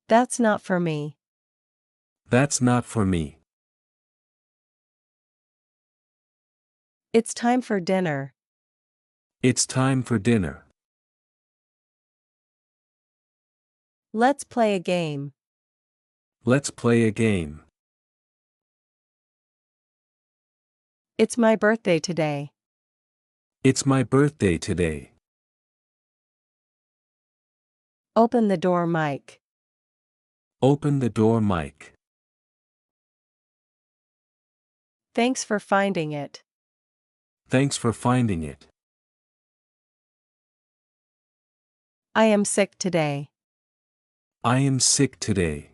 That's not for me. That's not for me. It's time for dinner. It's time for dinner. Let's play a game. Let's play a game. It's my birthday today. It's my birthday today. Open the door, Mike. Open the door, Mike. Thanks for finding it. Thanks for finding it. I am sick today. I am sick today.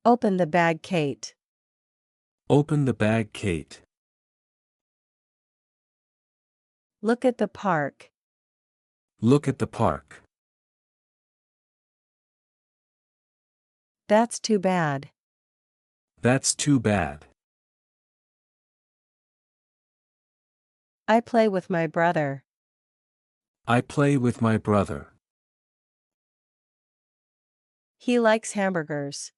Open the bag, Kate. Open the bag, Kate. Look at the park. Look at the park. That's too bad. That's too bad. I play with my brother. I play with my brother. He likes hamburgers.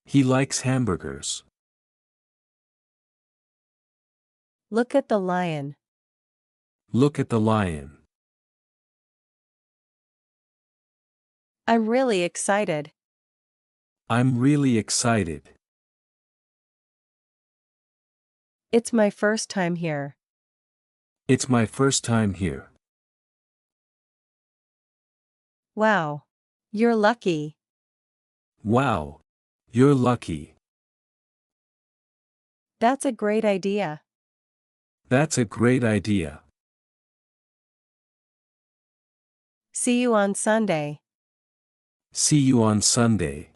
He likes hamburgers. Look at the lion. Look at the lion. I'm really excited. I'm really excited. It's my first time here. It's my first time here. Wow. You're lucky. Wow. You're lucky. That's a great idea. That's a great idea. See you on Sunday. See you on Sunday.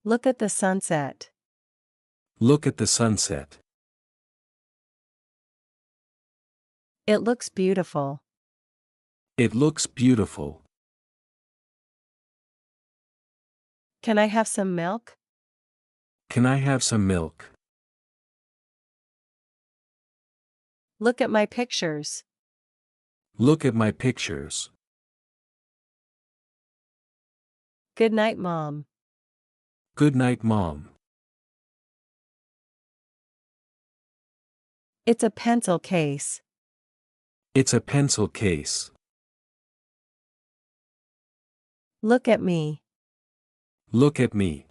Look at the sunset. Look at the sunset. It looks beautiful. It looks beautiful. Can I have some milk? Can I have some milk? Look at my pictures. Look at my pictures. Good night, Mom. Good night, Mom. It's a pencil case. It's a pencil case. Look at me. Look at me.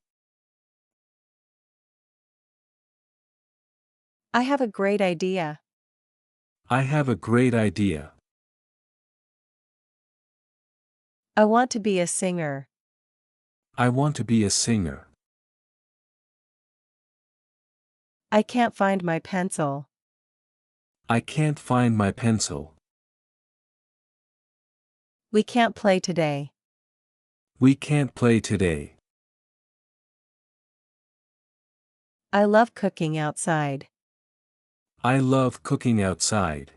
I have a great idea. I have a great idea. I want to be a singer. I want to be a singer. I can't find my pencil. I can't find my pencil. We can't play today. We can't play today. I love cooking outside. I love cooking outside.